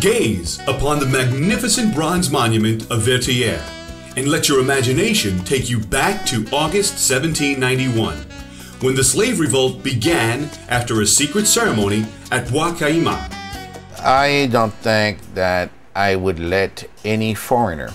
Gaze upon the magnificent bronze monument of Vertieres and let your imagination take you back to August 1791, when the slave revolt began after a secret ceremony at Bois-Caïma. I don't think that I would let any foreigner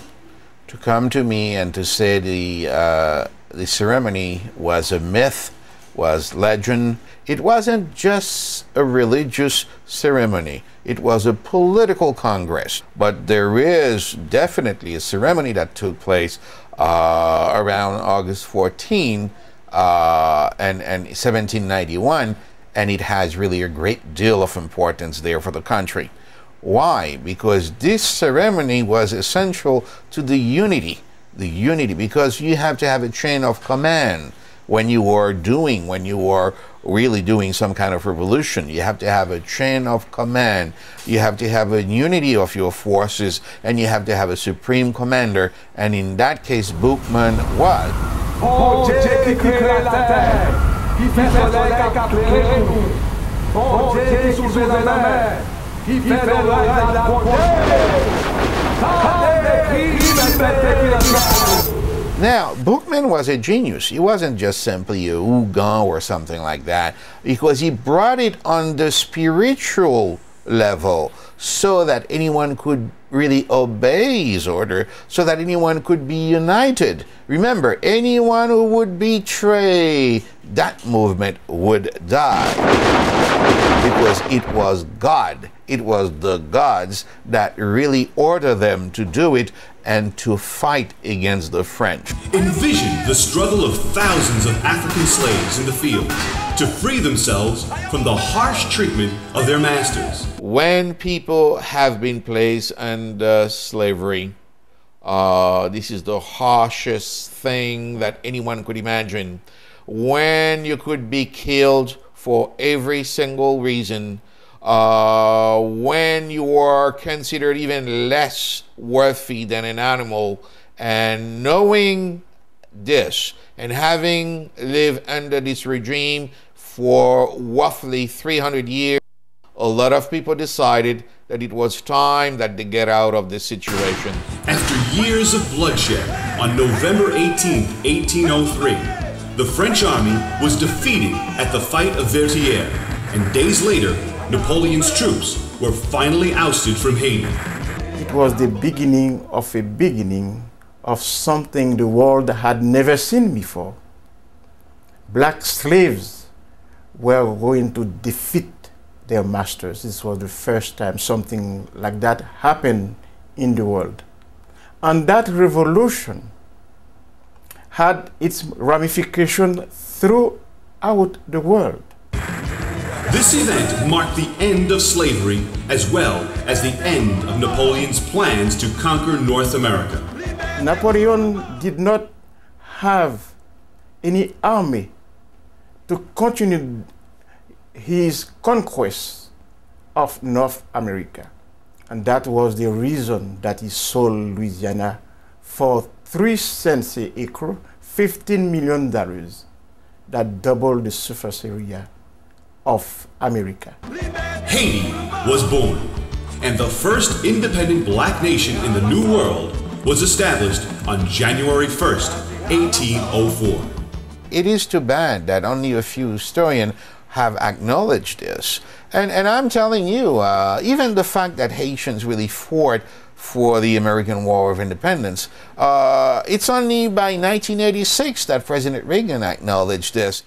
to come to me and to say the ceremony was a myth, was legend. It wasn't just a religious ceremony. It was a political congress. But there is definitely a ceremony that took place around August 14 and 1791, and it has really a great deal of importance there for the country. Why? Because this ceremony was essential to the unity, because you have to have a chain of command when you are really doing some kind of revolution. You have to have a chain of command. You have to have a unity of your forces, and you have to have a supreme commander, and in that case, Boukman was. Bon Dieu qui crée la terre, qui fait soleil qu'éclaire nous. Bon Dieu qui soulève la mer, qui fait l'orage dans la Now, Boukman was a genius. He wasn't just simply a Ougan or something like that, because he brought it on the spiritual level so that anyone could really obey his order, so that anyone could be united. Remember, anyone who would betray that movement would die, because it was God. It was the gods that really ordered them to do it and to fight against the French. Envision the struggle of thousands of African slaves in the field to free themselves from the harsh treatment of their masters. When people have been placed under slavery, this is the harshest thing that anyone could imagine. When you could be killed for every single reason, when you are considered even less worthy than an animal, and knowing this and having lived under this regime for roughly 300 years, a lot of people decided that it was time that they get out of this situation. After years of bloodshed, on November 18, 1803, the French army was defeated at the fight of Vertieres, and days later, Napoleon's troops were finally ousted from Haiti. It was the beginning of something the world had never seen before. Black slaves were going to defeat their masters. This was the first time something like that happened in the world. And that revolution had its ramification throughout the world. This event marked the end of slavery as well as the end of Napoleon's plans to conquer North America. Napoleon did not have any army to continue his conquest of North America. And that was the reason that he sold Louisiana for 3 cents an acre, $15 million, that doubled the surface area of America. Haiti was born, and the first independent black nation in the New World was established on January 1st, 1804. It is too bad that only a few historians have acknowledged this. And I'm telling you, even the fact that Haitians really fought for the American War of Independence, it's only by 1986 that President Reagan acknowledged this.